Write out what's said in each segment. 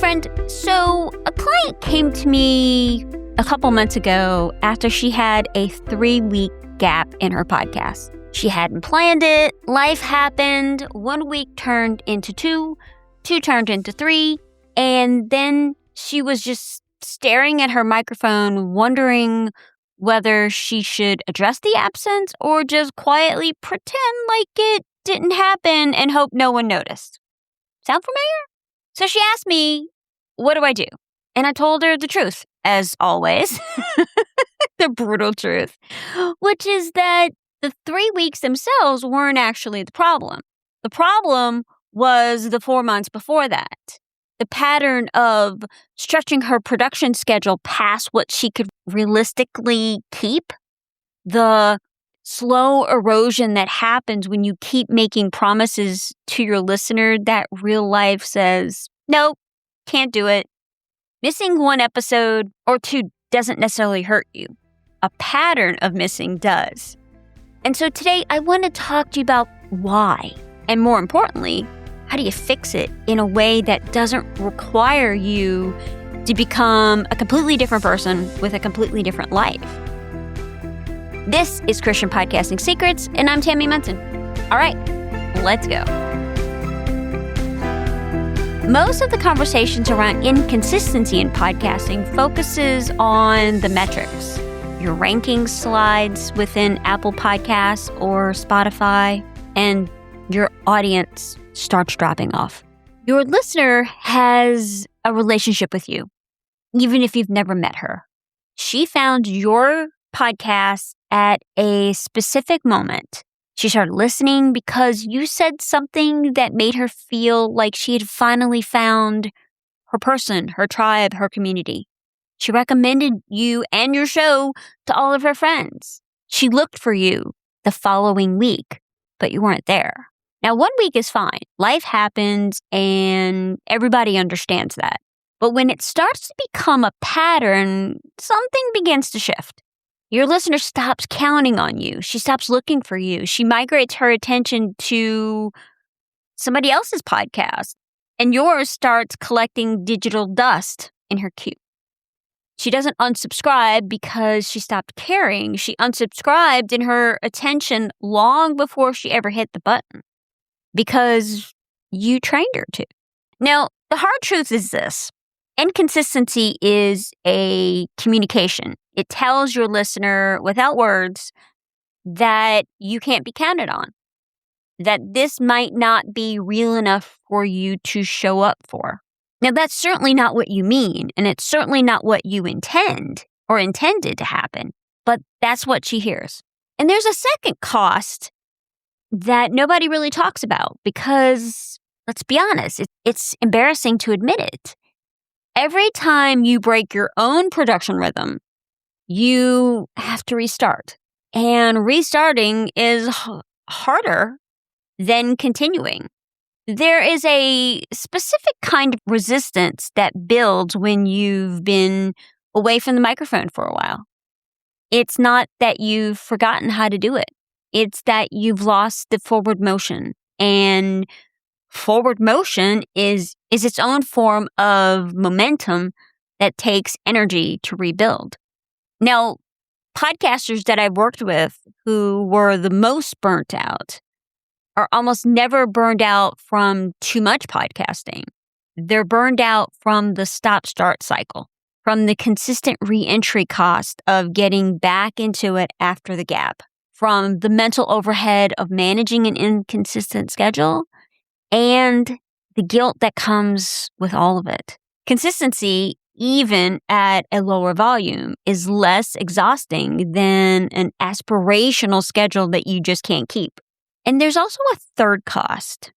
friend, so a client came to me a couple months ago after she had a 3-week gap in her podcast. She hadn't planned it, life happened, 1 week turned into 2 turned into 3, and then she was just staring at her microphone, wondering whether she should address the absence or just quietly pretend like it didn't happen and hope no one noticed. Sound familiar? So she asked me, what do I do? And I told her the truth, as always, the brutal truth, which is that the 3 weeks themselves weren't actually the problem. The problem was the 4 months before that. The pattern of stretching her production schedule past what she could realistically keep. The slow erosion that happens when you keep making promises to your listener that real life says, nope, can't do it. Missing 1 episode or 2 doesn't necessarily hurt you. A pattern of missing does. And so today I want to talk to you about why, and more importantly, how do you fix it in a way that doesn't require you to become a completely different person with a completely different life. This is Christian Podcasting Secrets, and I'm Tammy Munson. All right, let's go. Most of the conversations around inconsistency in podcasting focuses on the metrics. Your rankings slides within Apple Podcasts or Spotify, and your audience starts dropping off. Your listener has a relationship with you, even if you've never met her. She found your podcast at a specific moment. She started listening because you said something that made her feel like she had finally found her person, her tribe, her community. She recommended you and your show to all of her friends. She looked for you the following week, but you weren't there. Now, 1 week is fine. Life happens and everybody understands that. But when it starts to become a pattern, something begins to shift. Your listener stops counting on you. She stops looking for you. She migrates her attention to somebody else's podcast, and yours starts collecting digital dust in her queue. She doesn't unsubscribe because she stopped caring. She unsubscribed in her attention long before she ever hit the button because you trained her to. Now, the hard truth is this. Inconsistency is a communication. It tells your listener without words that you can't be counted on, that this might not be real enough for you to show up for. Now, that's certainly not what you mean, and it's certainly not what you intend or intended to happen, but that's what she hears. And there's a second cost that nobody really talks about because, let's be honest, it's embarrassing to admit it. Every time you break your own production rhythm, you have to restart. And restarting is harder than continuing. There is a specific kind of resistance that builds when you've been away from the microphone for a while. It's not that you've forgotten how to do it. It's that you've lost the forward motion. And forward motion is its own form of momentum that takes energy to rebuild. Now, podcasters that I've worked with who were the most burnt out are almost never burned out from too much podcasting. They're burned out from the stop-start cycle, from the consistent re-entry cost of getting back into it after the gap, from the mental overhead of managing an inconsistent schedule, and the guilt that comes with all of it. Consistency, even at a lower volume, is less exhausting than an aspirational schedule that you just can't keep. And there's also a third cost.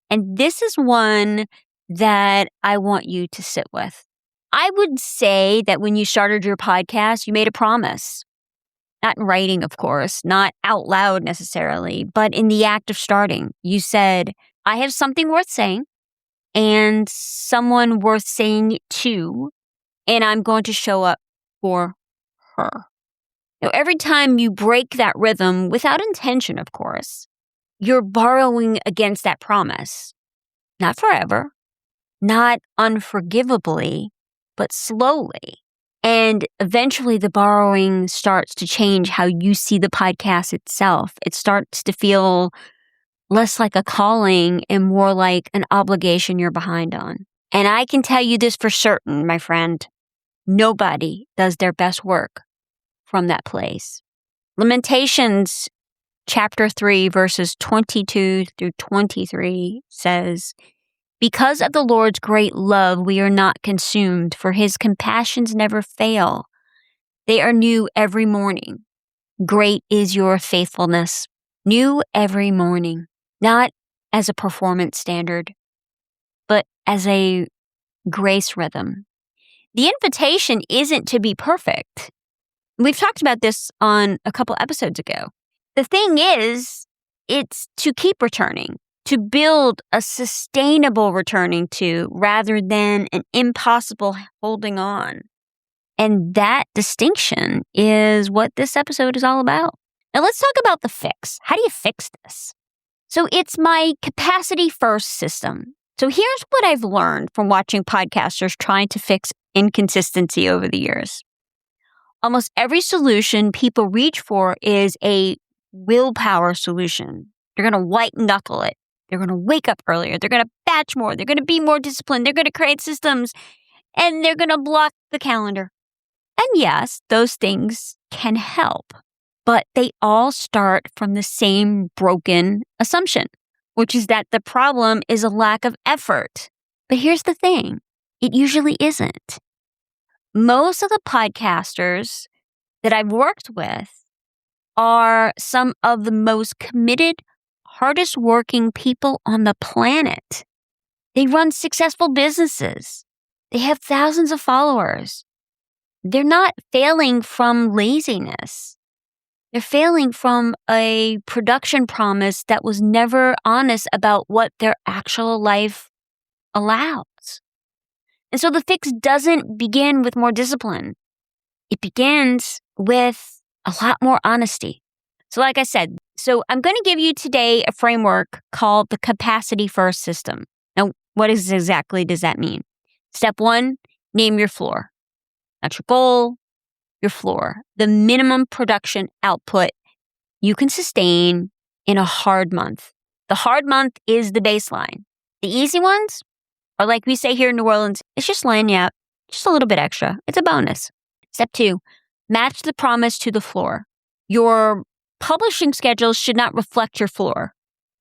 And this is one that I want you to sit with. I would say that when you started your podcast, you made a promise. Not in writing, of course, not out loud necessarily, but in the act of starting. You said, I have something worth saying and someone worth saying it to, and I'm going to show up for her. Now, every time you break that rhythm, without intention, of course, you're borrowing against that promise. Not forever, not unforgivably, but slowly. And eventually the borrowing starts to change how you see the podcast itself. It starts to feel less like a calling and more like an obligation you're behind on. And I can tell you this for certain, my friend, nobody does their best work from that place. Lamentations chapter 3, verses 22 through 23 says, "Because of the Lord's great love, we are not consumed, for his compassions never fail. They are new every morning. Great is your faithfulness, new every morning." Not as a performance standard, but as a grace rhythm. The invitation isn't to be perfect. We've talked about this on a couple episodes ago. The thing is, it's to keep returning, to build a sustainable returning to rather than an impossible holding on. And that distinction is what this episode is all about. Now let's talk about the fix. How do you fix this? So it's my capacity first system. So here's what I've learned from watching podcasters trying to fix inconsistency over the years. Almost every solution people reach for is a willpower solution. They're going to white knuckle it. They're going to wake up earlier. They're going to batch more. They're going to be more disciplined. They're going to create systems, and they're going to block the calendar. And yes, those things can help, but they all start from the same broken assumption, which is that the problem is a lack of effort. But here's the thing, it usually isn't. Most of the podcasters that I've worked with are some of the most committed, hardest working people on the planet. They run successful businesses. They have thousands of followers. They're not failing from laziness. They're failing from a production promise that was never honest about what their actual life allows. And so the fix doesn't begin with more discipline. It begins with a lot more honesty. So like I said, I'm going to give you today a framework called the capacity first system. Now, what exactly does that mean? Step 1, name your floor. Not your goal, your floor. The minimum production output you can sustain in a hard month. The hard month is the baseline. The easy ones are, like we say here in New Orleans, it's just laying you out just a little bit extra. It's a bonus. Step 2, match the promise to the floor. Your publishing schedule should not reflect your floor.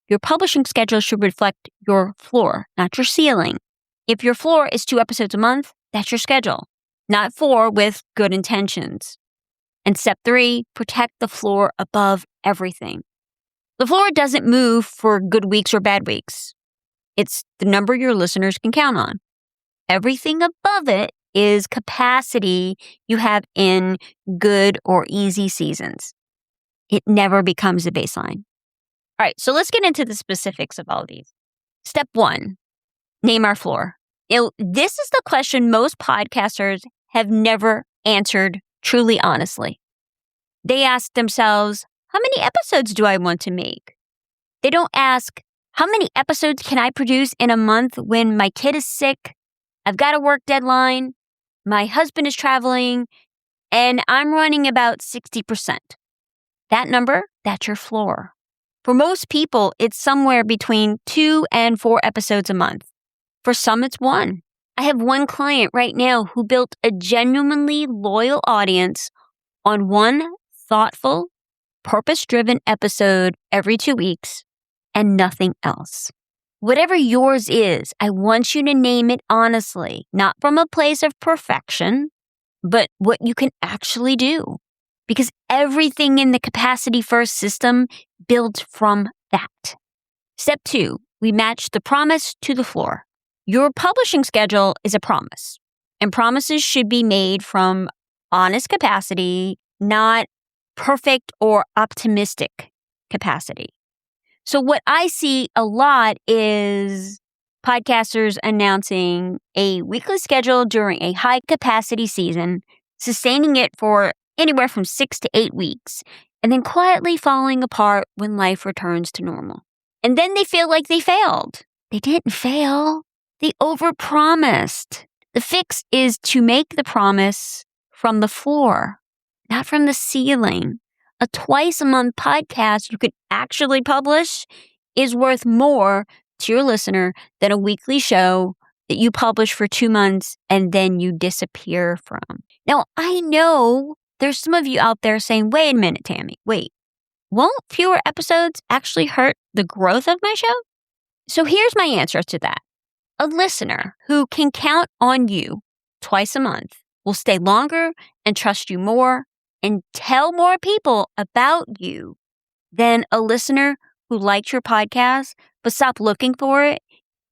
Your publishing schedule should reflect your floor, not your ceiling. If your floor is 2 episodes a month, that's your schedule, not 4 with good intentions. And step 3, protect the floor above everything. The floor doesn't move for good weeks or bad weeks. It's the number your listeners can count on. Everything above it is capacity you have in good or easy seasons. It never becomes a baseline. All right, so let's get into the specifics of all these. Step 1, name our floor. This is the question most podcasters have never answered truly honestly. They ask themselves, how many episodes do I want to make? They don't ask, how many episodes can I produce in a month when my kid is sick, I've got a work deadline, my husband is traveling, and I'm running about 60%. That number, that's your floor. For most people, it's somewhere between 2 and 4 episodes a month. For some, it's 1. I have one client right now who built a genuinely loyal audience on one thoughtful, purpose-driven episode every 2 weeks and nothing else. Whatever yours is, I want you to name it honestly, not from a place of perfection, but what you can actually do. Because everything in the capacity first system builds from that. Step 2, we match the promise to the floor. Your publishing schedule is a promise, and promises should be made from honest capacity, not perfect or optimistic capacity. So what I see a lot is podcasters announcing a weekly schedule during a high capacity season, sustaining it for anywhere from 6 to 8 weeks, and then quietly falling apart when life returns to normal. And then they feel like they failed. They didn't fail. They overpromised. The fix is to make the promise from the floor, not from the ceiling. A twice-a-month podcast you could actually publish is worth more to your listener than a weekly show that you publish for 2 months and then you disappear from. Now, I know there's some of you out there saying, wait a minute, Tammy, wait. Won't fewer episodes actually hurt the growth of my show? So here's my answer to that. A listener who can count on you twice a month will stay longer and trust you more and tell more people about you than a listener who liked your podcast but stopped looking for it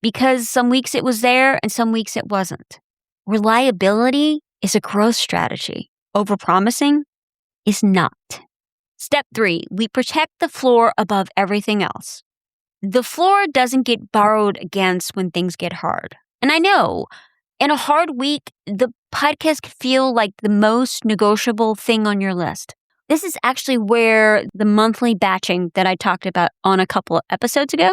because some weeks it was there and some weeks it wasn't. Reliability is a growth strategy. Overpromising is not. Step 3, we protect the floor above everything else. The floor doesn't get borrowed against when things get hard. And I know, in a hard week, the podcast can feel like the most negotiable thing on your list. This is actually where the monthly batching that I talked about on a couple of episodes ago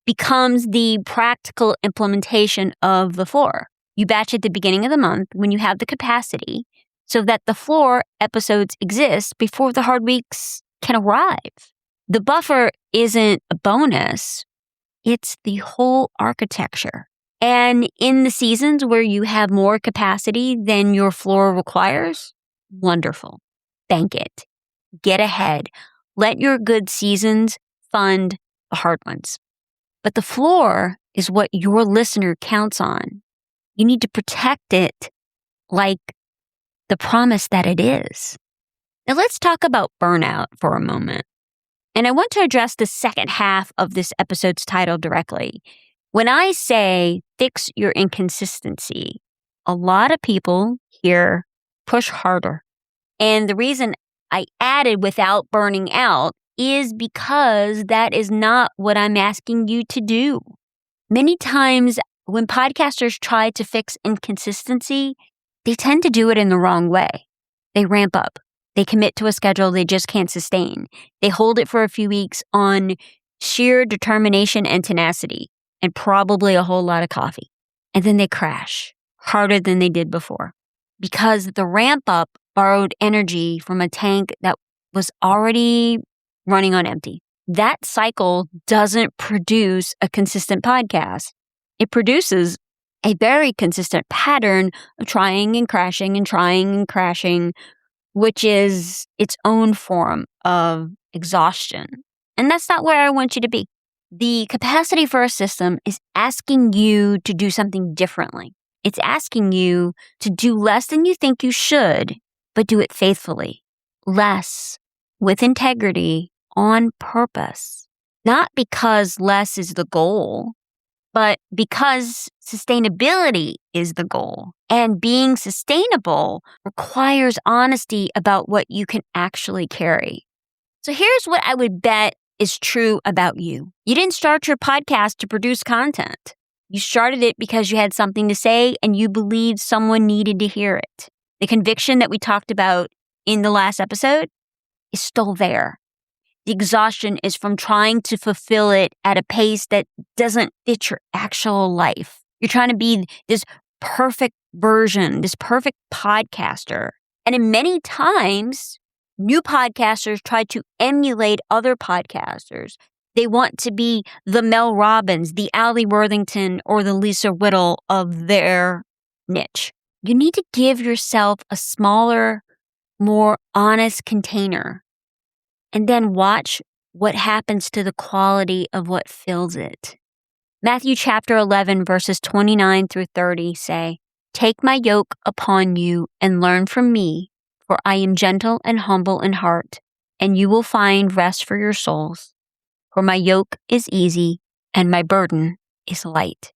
becomes the practical implementation of the floor. You batch at the beginning of the month when you have the capacity so that the floor episodes exist before the hard weeks can arrive. The buffer isn't a bonus, it's the whole architecture. And in the seasons where you have more capacity than your floor requires, wonderful. Bank it. Get ahead. Let your good seasons fund the hard ones. But the floor is what your listener counts on. You need to protect it like the promise that it is. Now let's talk about burnout for a moment. And I want to address the second half of this episode's title directly. When I say fix your inconsistency, a lot of people hear push harder. And the reason I added without burning out is because that is not what I'm asking you to do. Many times when podcasters try to fix inconsistency, they tend to do it in the wrong way. They ramp up. They commit to a schedule they just can't sustain. They hold it for a few weeks on sheer determination and tenacity and probably a whole lot of coffee. And then they crash harder than they did before because the ramp up borrowed energy from a tank that was already running on empty. That cycle doesn't produce a consistent podcast. It produces a very consistent pattern of trying and crashing and trying and crashing, which is its own form of exhaustion. And that's not where I want you to be. The capacity for a system is asking you to do something differently. It's asking you to do less than you think you should, but do it faithfully. Less, with integrity, on purpose. Not because less is the goal, but because sustainability is the goal. And being sustainable requires honesty about what you can actually carry. So here's what I would bet is true about you. You didn't start your podcast to produce content. You started it because you had something to say and you believed someone needed to hear it. The conviction that we talked about in the last episode is still there. The exhaustion is from trying to fulfill it at a pace that doesn't fit your actual life. You're trying to be this perfect version, this perfect podcaster. And in many times, new podcasters try to emulate other podcasters. They want to be the Mel Robbins, the Allie Worthington, or the Lisa Whittle of their niche. You need to give yourself a smaller, more honest container. And then watch what happens to the quality of what fills it. Matthew chapter 11, verses 29 through 30 say, "Take my yoke upon you and learn from me, for I am gentle and humble in heart, and you will find rest for your souls. For my yoke is easy and my burden is light."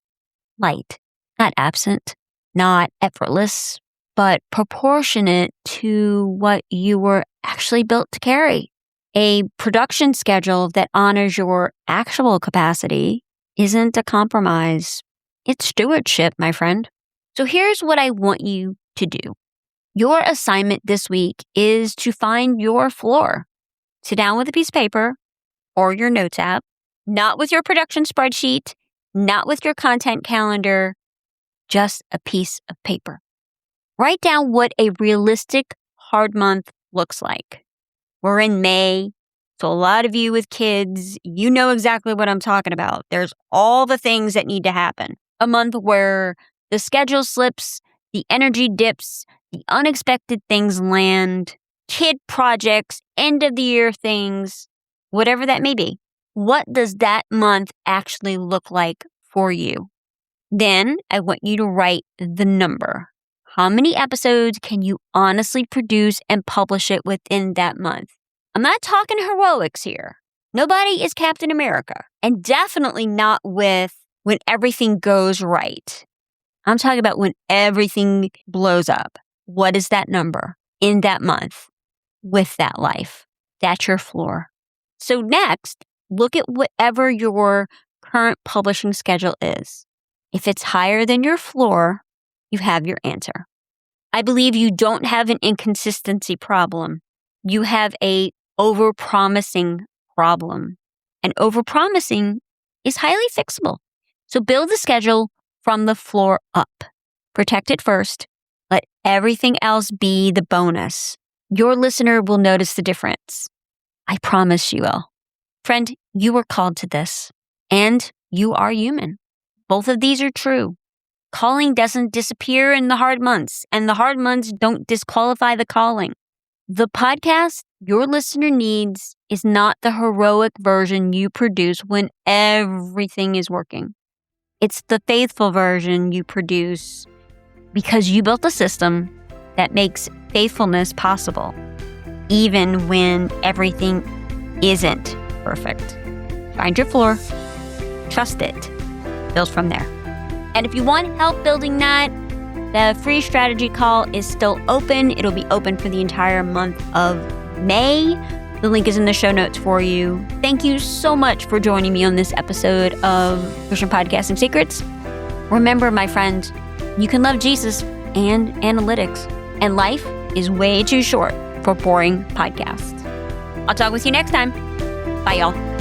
Light, not absent, not effortless, but proportionate to what you were actually built to carry. A production schedule that honors your actual capacity isn't a compromise. It's stewardship, my friend. So here's what I want you to do. Your assignment this week is to find your floor. Sit down with a piece of paper or your notes app, not with your production spreadsheet, not with your content calendar, just a piece of paper. Write down what a realistic hard month looks like. We're in May, so a lot of you with kids, you know exactly what I'm talking about. There's all the things that need to happen. A month where the schedule slips, the energy dips, the unexpected things land, kid projects, end of the year things, whatever that may be. What does that month actually look like for you? Then I want you to write the number. How many episodes can you honestly produce and publish it within that month? I'm not talking heroics here. Nobody is Captain America, and definitely not with when everything goes right. I'm talking about when everything blows up. What is that number in that month with that life? That's your floor. So next, look at whatever your current publishing schedule is. If it's higher than your floor, you have your answer. I believe you don't have an inconsistency problem. You have a overpromising problem. And overpromising is highly fixable. So build the schedule from the floor up. Protect it first. Let everything else be the bonus. Your listener will notice the difference. I promise you will. Friend, you were called to this, and you are human. Both of these are true. Calling doesn't disappear in the hard months, and the hard months don't disqualify the calling. The podcast your listener needs is not the heroic version you produce when everything is working. It's the faithful version you produce because you built a system that makes faithfulness possible, even when everything isn't perfect. Find your floor, trust it, build from there. And if you want help building that, the free strategy call is still open. It'll be open for the entire month of May. The link is in the show notes for you. Thank you so much for joining me on this episode of Christian Podcasting Secrets. Remember, my friend, you can love Jesus and analytics, and life is way too short for boring podcasts. I'll talk with you next time. Bye, y'all.